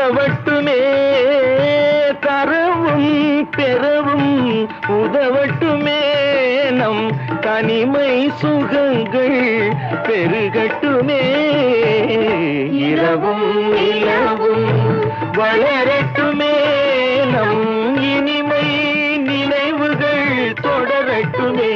உதவட்டுமே தரவும் பெறவும் உதவட்டுமே நம் தனிமை சுகங்கள் பெருகட்டுமே இரவும் நிலவும் வளரட்டுமே நம் இனிமை நினைவுகள் தொடரட்டுமே